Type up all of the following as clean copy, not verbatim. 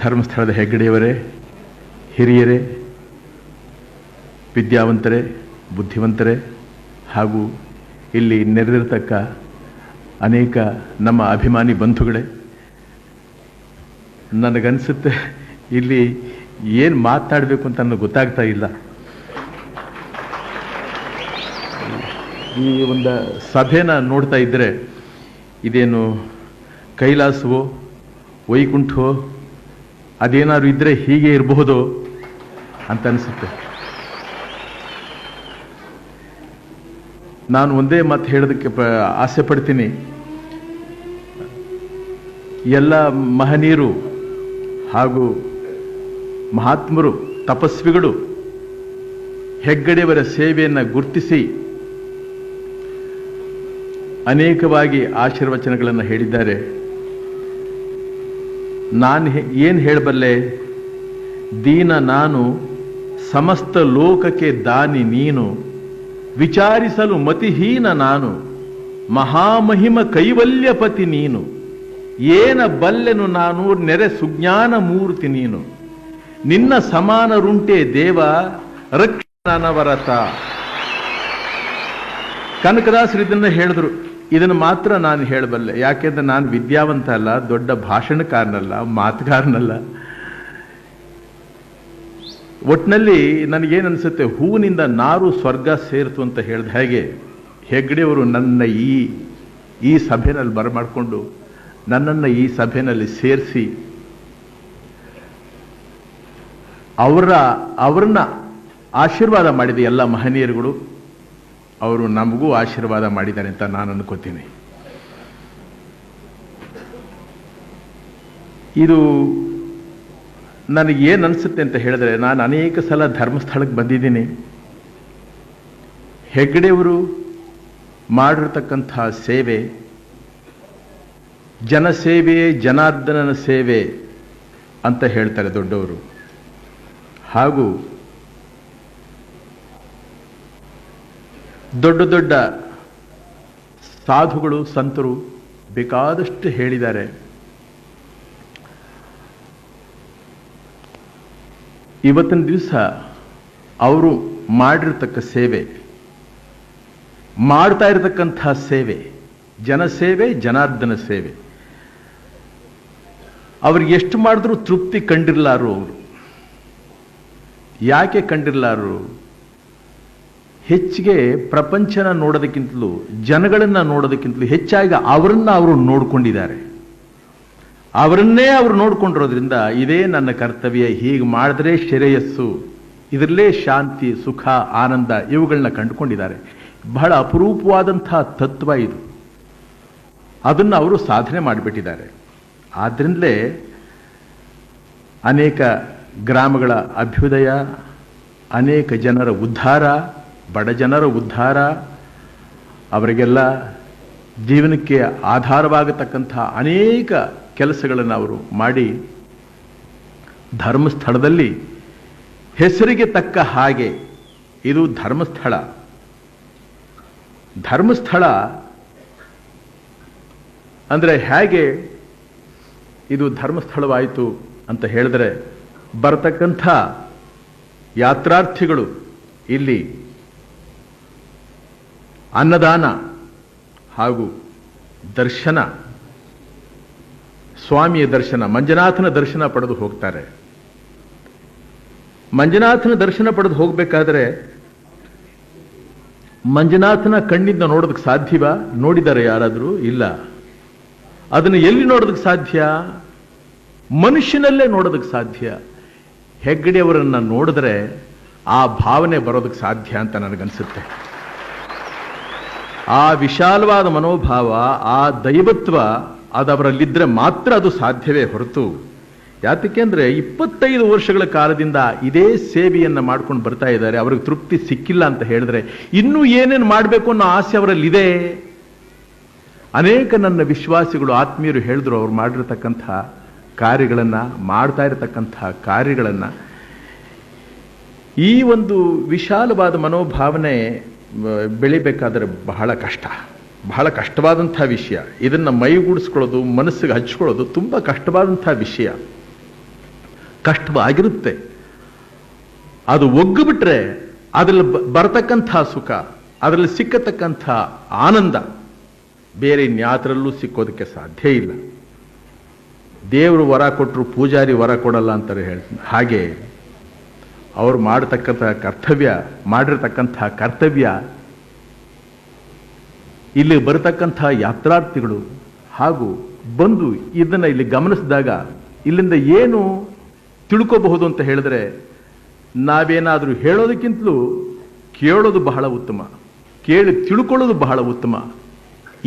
ಧರ್ಮಸ್ಥಳದ ಹೆಗ್ಗಡೆಯವರೇ, ಹಿರಿಯರೇ, ವಿದ್ಯಾವಂತರೇ, ಬುದ್ಧಿವಂತರೇ ಹಾಗೂ ಇಲ್ಲಿ ನೆರೆದಿರತಕ್ಕ ಅನೇಕ ನಮ್ಮ ಅಭಿಮಾನಿ ಬಂಧುಗಳೇ, ನನಗನ್ಸುತ್ತೆ ಇಲ್ಲಿ ಏನು ಮಾತಾಡಬೇಕು ಅಂತ ನನಗೆ ಗೊತ್ತಾಗ್ತಾ ಇಲ್ಲ. ಈ ಒಂದು ಸಭೆನ ನೋಡ್ತಾ ಇದ್ದರೆ ಇದೇನು ಕೈಲಾಸವೋ ವೈಕುಂಠವೋ ಅದೇನಾದ್ರು ಇದ್ದರೆ ಹೀಗೆ ಇರಬಹುದೋ ಅಂತ ಅನಿಸುತ್ತೆ. ನಾನು ಒಂದೇ ಮಾತು ಹೇಳೋದಕ್ಕೆ ಆಸೆ ಪಡ್ತೀನಿ. ಎಲ್ಲ ಮಹನೀಯರು ಹಾಗೂ ಮಹಾತ್ಮರು, ತಪಸ್ವಿಗಳು ಹೆಗ್ಗಡೆಯವರ ಸೇವೆಯನ್ನು ಗುರುತಿಸಿ ಅನೇಕವಾಗಿ ಆಶೀರ್ವಚನಗಳನ್ನು ಹೇಳಿದ್ದಾರೆ. ನಾನು ಏನು ಹೇಳಬಲ್ಲೆ? ದೀನ ನಾನು, ಸಮಸ್ತ ಲೋಕಕ್ಕೆ ದಾನಿ ನೀನು, ವಿಚಾರಿಸಲು ಮತಿಹೀನ ನಾನು, ಮಹಾಮಹಿಮ ಕೈವಲ್ಯಪತಿ ನೀನು, ಏನ ಬಲ್ಲೆನು ನಾನು, ನೆರೆ ಸುಜ್ಞಾನ ಮೂರ್ತಿ ನೀನು, ನಿನ್ನ ಸಮಾನರುಂಟೆ ದೇವ, ರಕ್ಷಣನವರತ. ಕನಕದಾಸರು ಇದನ್ನು ಹೇಳಿದ್ರು. ಇದನ್ನು ಮಾತ್ರ ನಾನು ಹೇಳಬಲ್ಲೆ, ಯಾಕೆಂದ್ರೆ ನಾನು ವಿದ್ಯಾವಂತ ಅಲ್ಲ, ದೊಡ್ಡ ಭಾಷಣಕಾರನಲ್ಲ, ಮಾತುಗಾರನಲ್ಲ. ಒಟ್ಟಿನಲ್ಲಿ ನನಗೇನನ್ಸುತ್ತೆ, ಹೂವಿನಿಂದ ನಾರು ಸ್ವರ್ಗ ಸೇರಿತು ಅಂತ ಹೇಳಿದ ಹಾಗೆ ಹೆಗ್ಗಡೆಯವರು ನನ್ನ ಈ ಸಭೆಯಲ್ಲಿ ಬರಮಾಡಿಕೊಂಡು ನನ್ನನ್ನು ಈ ಸಭೆಯಲ್ಲಿ ಸೇರಿಸಿ ಅವ್ರನ್ನ ಆಶೀರ್ವಾದ ಮಾಡಿದ ಎಲ್ಲ ಮಹನೀಯರುಗಳು, ಅವರು ನಮಗೂ ಆಶೀರ್ವಾದ ಮಾಡಿದ್ದಾರೆ ಅಂತ ನಾನು ಅನ್ಕೋತೀನಿ. ಇದು ನನಗೇನು ಅನಿಸುತ್ತೆ ಅಂತ ಹೇಳಿದ್ರೆ, ನಾನು ಅನೇಕ ಸಲ ಧರ್ಮಸ್ಥಳಕ್ಕೆ ಬಂದಿದ್ದೀನಿ. ಹೆಗ್ಗಡೆಯವರು ಮಾಡಿರ್ತಕ್ಕಂಥ ಸೇವೆ ಜನಸೇವೆಯೇ ಜನಾರ್ದನನ ಸೇವೆ ಅಂತ ಹೇಳ್ತಾರೆ ದೊಡ್ಡವರು. ಹಾಗೂ ದೊಡ್ಡ ದೊಡ್ಡ ಸಾಧುಗಳು, ಸಂತರು ಬೇಕಾದಷ್ಟು ಹೇಳಿದ್ದಾರೆ. ಇವತ್ತಿನ ದಿವಸ ಅವರು ಮಾಡಿರ್ತಕ್ಕ ಸೇವೆ, ಮಾಡ್ತಾ ಇರತಕ್ಕಂಥ ಸೇವೆ, ಜನಸೇವೆ, ಜನಾರ್ದನ ಸೇವೆ, ಅವ್ರಿಗೆ ಎಷ್ಟು ಮಾಡಿದ್ರೂ ತೃಪ್ತಿ ಕಂಡಿರಲಾರು. ಅವರು ಯಾಕೆ ಕಂಡಿರಲಾರು? ಹೆಚ್ಚಿಗೆ ಪ್ರಪಂಚನ ನೋಡೋದಕ್ಕಿಂತಲೂ, ಜನಗಳನ್ನು ನೋಡೋದಕ್ಕಿಂತಲೂ ಹೆಚ್ಚಾಗಿ ಅವರನ್ನ ಅವರು ನೋಡ್ಕೊಂಡಿದ್ದಾರೆ. ಅವರನ್ನೇ ಅವರು ನೋಡ್ಕೊಂಡಿರೋದ್ರಿಂದ ಇದೇ ನನ್ನ ಕರ್ತವ್ಯ, ಹೀಗೆ ಮಾಡಿದ್ರೆ ಶ್ರೇಯಸ್ಸು, ಇದರಲ್ಲೇ ಶಾಂತಿ, ಸುಖ, ಆನಂದ ಇವುಗಳನ್ನ ಕಂಡುಕೊಂಡಿದ್ದಾರೆ. ಬಹಳ ಅಪರೂಪವಾದಂಥ ತತ್ವ ಇದು. ಅದನ್ನು ಅವರು ಸಾಧನೆ ಮಾಡಿಬಿಟ್ಟಿದ್ದಾರೆ. ಆದ್ರಿಂದಲೇ ಅನೇಕ ಗ್ರಾಮಗಳ ಅಭ್ಯುದಯ, ಅನೇಕ ಜನರ ಉದ್ಧಾರ, ಬಡ ಜನರ ಉದ್ಧಾರ, ಅವರಿಗೆಲ್ಲ ಜೀವನಕ್ಕೆ ಆಧಾರವಾಗತಕ್ಕಂಥ ಅನೇಕ ಕೆಲಸಗಳನ್ನು ಅವರು ಮಾಡಿ ಧರ್ಮಸ್ಥಳದಲ್ಲಿ ಹೆಸರಿಗೆ ತಕ್ಕ ಹಾಗೆ ಇದು ಧರ್ಮಸ್ಥಳ. ಧರ್ಮಸ್ಥಳ ಅಂದರೆ ಹೇಗೆ ಇದು ಧರ್ಮಸ್ಥಳವಾಯಿತು ಅಂತ ಹೇಳಿದ್ರೆ, ಬರತಕ್ಕಂಥ ಯಾತ್ರಾರ್ಥಿಗಳು ಇಲ್ಲಿ ಅನ್ನದಾನ ಹಾಗೂ ದರ್ಶನ, ಸ್ವಾಮಿಯ ದರ್ಶನ, ಮಂಜುನಾಥನ ದರ್ಶನ ಪಡೆದು ಹೋಗ್ತಾರೆ. ಮಂಜುನಾಥನ ದರ್ಶನ ಪಡೆದು ಹೋಗಬೇಕಾದ್ರೆ ಮಂಜುನಾಥನ ಕಣ್ಣಿಂದ ನೋಡೋದಕ್ಕೆ ಸಾಧ್ಯವಾ? ನೋಡಿದ್ದಾರೆ ಯಾರಾದರೂ? ಇಲ್ಲ. ಅದನ್ನು ಎಲ್ಲಿ ನೋಡೋದಕ್ಕೆ ಸಾಧ್ಯ? ಮನುಷ್ಯನಲ್ಲೇ ನೋಡೋದಕ್ಕೆ ಸಾಧ್ಯ. ಹೆಗ್ಗಡೆಯವರನ್ನು ನೋಡಿದ್ರೆ ಆ ಭಾವನೆ ಬರೋದಕ್ಕೆ ಸಾಧ್ಯ ಅಂತ ನನಗನ್ಸುತ್ತೆ. ಆ ವಿಶಾಲವಾದ ಮನೋಭಾವ, ಆ ದೈವತ್ವ ಅದವರಲ್ಲಿದ್ದರೆ ಮಾತ್ರ ಅದು ಸಾಧ್ಯವೇ ಹೊರತು, ಯಾತಕ್ಕೆಂದ್ರೆ 25 ವರ್ಷಗಳ ಕಾಲದಿಂದ ಇದೇ ಸೇವೆಯನ್ನು ಮಾಡ್ಕೊಂಡು ಬರ್ತಾ ಇದ್ದಾರೆ. ಅವ್ರಿಗೆ ತೃಪ್ತಿ ಸಿಕ್ಕಿಲ್ಲ ಅಂತ ಹೇಳಿದ್ರೆ ಇನ್ನೂ ಏನೇನು ಮಾಡಬೇಕು ಅನ್ನೋ ಆಸೆ ಅವರಲ್ಲಿದೆ. ಅನೇಕ ನನ್ನ ವಿಶ್ವಾಸಿಗಳು, ಆತ್ಮೀಯರು ಹೇಳಿದ್ರು, ಅವ್ರು ಮಾಡಿರ್ತಕ್ಕಂಥ ಕಾರ್ಯಗಳನ್ನು, ಮಾಡ್ತಾ ಇರತಕ್ಕಂಥ ಕಾರ್ಯಗಳನ್ನು, ಈ ಒಂದು ವಿಶಾಲವಾದ ಮನೋಭಾವನೆ ಬೆಳಿಬೇಕಾದ್ರೆ ಬಹಳ ಕಷ್ಟವಾದಂಥ ವಿಷಯ. ಇದನ್ನು ಮೈಗೂಡಿಸ್ಕೊಳ್ಳೋದು, ಮನಸ್ಸಿಗೆ ಹಚ್ಕೊಳ್ಳೋದು ತುಂಬ ಕಷ್ಟವಾದಂಥ ವಿಷಯ. ಕಷ್ಟವಾಗಿರುತ್ತೆ. ಅದು ಒಗ್ಗಿಬಿಟ್ರೆ ಅದರಲ್ಲಿ ಬರತಕ್ಕಂಥ ಸುಖ, ಅದರಲ್ಲಿ ಸಿಕ್ಕತಕ್ಕಂಥ ಆನಂದ ಬೇರೆ ಇನ್ಯಾತರಲ್ಲೂ ಸಿಕ್ಕೋದಕ್ಕೆ ಸಾಧ್ಯ ಇಲ್ಲ. ದೇವರು ವರ ಕೊಟ್ಟರು ಪೂಜಾರಿ ವರ ಕೊಡಲ್ಲ ಅಂತಾರೆ ಹೇಳ್ತೀನಿ. ಹಾಗೆ ಅವ್ರು ಮಾಡಿರ್ತಕ್ಕಂಥ ಕರ್ತವ್ಯ ಇಲ್ಲಿ ಬರತಕ್ಕಂಥ ಯಾತ್ರಾರ್ಥಿಗಳು ಹಾಗೂ ಬಂದು ಇದನ್ನು ಇಲ್ಲಿ ಗಮನಿಸಿದಾಗ ಇಲ್ಲಿಂದ ಏನು ತಿಳ್ಕೋಬಹುದು ಅಂತ ಹೇಳಿದ್ರೆ, ನಾವೇನಾದರೂ ಹೇಳೋದಕ್ಕಿಂತಲೂ ಕೇಳೋದು ಬಹಳ ಉತ್ತಮ, ಕೇಳಿ ತಿಳ್ಕೊಳ್ಳೋದು ಬಹಳ ಉತ್ತಮ.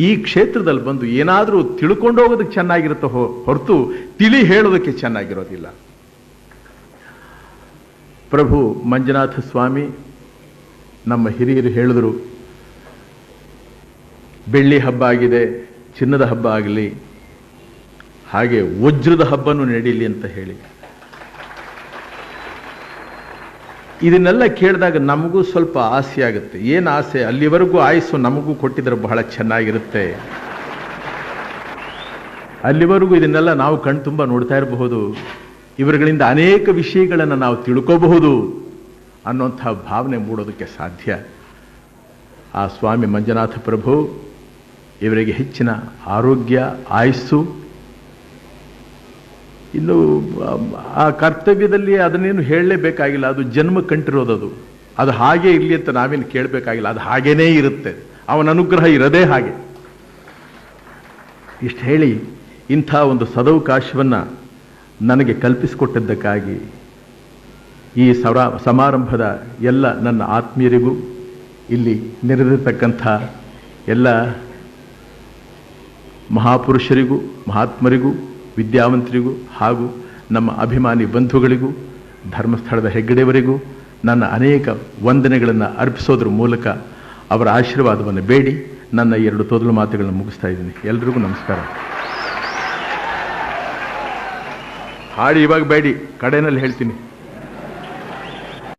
ಈ ಕ್ಷೇತ್ರದಲ್ಲಿ ಬಂದು ಏನಾದರೂ ತಿಳ್ಕೊಂಡು ಹೋಗೋದಕ್ಕೆ ಚೆನ್ನಾಗಿರುತ್ತೆ ಹೊರತು ತಿಳಿ ಹೇಳೋದಕ್ಕೆ ಚೆನ್ನಾಗಿರೋದಿಲ್ಲ. ಪ್ರಭು ಮಂಜುನಾಥ ಸ್ವಾಮಿ ನಮ್ಮ ಹಿರಿಯರು ಹೇಳಿದರು, ಬೆಳ್ಳಿ ಹಬ್ಬ ಆಗಿದೆ, ಚಿನ್ನದ ಹಬ್ಬ ಆಗಲಿ, ಹಾಗೆ ವಜ್ರದ ಹಬ್ಬನೂ ನಡೀಲಿ ಅಂತ ಹೇಳಿ. ಇದನ್ನೆಲ್ಲ ಕೇಳಿದಾಗ ನಮಗೂ ಸ್ವಲ್ಪ ಆಸೆ ಆಗುತ್ತೆ. ಏನು ಆಸೆ? ಅಲ್ಲಿವರೆಗೂ ಆಯಸ್ಸು ನಮಗೂ ಕೊಟ್ಟಿದ್ರೆ ಬಹಳ ಚೆನ್ನಾಗಿರುತ್ತೆ. ಅಲ್ಲಿವರೆಗೂ ಇದನ್ನೆಲ್ಲ ನಾವು ಕಣ್ತುಂಬ ನೋಡ್ತಾ ಇರಬಹುದು, ಇವರುಗಳಿಂದ ಅನೇಕ ವಿಷಯಗಳನ್ನು ನಾವು ತಿಳ್ಕೋಬಹುದು ಅನ್ನೋಂಥ ಭಾವನೆ ಮೂಡೋದಕ್ಕೆ ಸಾಧ್ಯ. ಆ ಸ್ವಾಮಿ ಮಂಜುನಾಥ ಪ್ರಭು ಇವರಿಗೆ ಹೆಚ್ಚಿನ ಆರೋಗ್ಯ, ಆಯಸ್ಸು, ಇನ್ನು ಆ ಕರ್ತವ್ಯದಲ್ಲಿ ಅದನ್ನೇನು ಹೇಳಲೇಬೇಕಾಗಿಲ್ಲ, ಅದು ಜನ್ಮ ಕಂಟಿರೋದದು. ಅದು ಹಾಗೆ ಇರಲಿ ಅಂತ ನಾವೇನು ಕೇಳಬೇಕಾಗಿಲ್ಲ, ಅದು ಹಾಗೇನೇ ಇರುತ್ತೆ. ಅವನ ಅನುಗ್ರಹ ಇರದೇ ಹಾಗೆ. ಇಷ್ಟು ಹೇಳಿ ಇಂಥ ಒಂದು ಸದವಕಾಶವನ್ನು ನನಗೆ ಕಲ್ಪಿಸಿಕೊಟ್ಟಿದ್ದಕ್ಕಾಗಿ ಈ ಸಮಾರಂಭದ ಎಲ್ಲ ನನ್ನ ಆತ್ಮೀಯರಿಗೂ, ಇಲ್ಲಿ ನೆರೆದಿರ್ತಕ್ಕಂಥ ಎಲ್ಲ ಮಹಾಪುರುಷರಿಗೂ, ಮಹಾತ್ಮರಿಗೂ, ವಿದ್ಯಾವಂತರಿಗೂ ಹಾಗೂ ನಮ್ಮ ಅಭಿಮಾನಿ ಬಂಧುಗಳಿಗೂ, ಧರ್ಮಸ್ಥಳದ ಹೆಗ್ಗಡೆಯವರಿಗೂ ನನ್ನ ಅನೇಕ ವಂದನೆಗಳನ್ನು ಅರ್ಪಿಸೋದ್ರ ಮೂಲಕ ಅವರ ಆಶೀರ್ವಾದವನ್ನು ಬೇಡಿ ನನ್ನ 2 ತೊದಲು ಮಾತುಗಳನ್ನು ಮುಗಿಸ್ತಾ ಇದ್ದೀನಿ. ಎಲ್ರಿಗೂ ನಮಸ್ಕಾರ. ಹಾಡು ಇವಾಗ ಬೇಡಿ, ಕಡೆಯಲ್ಲಿ ಹೇಳ್ತೀನಿ.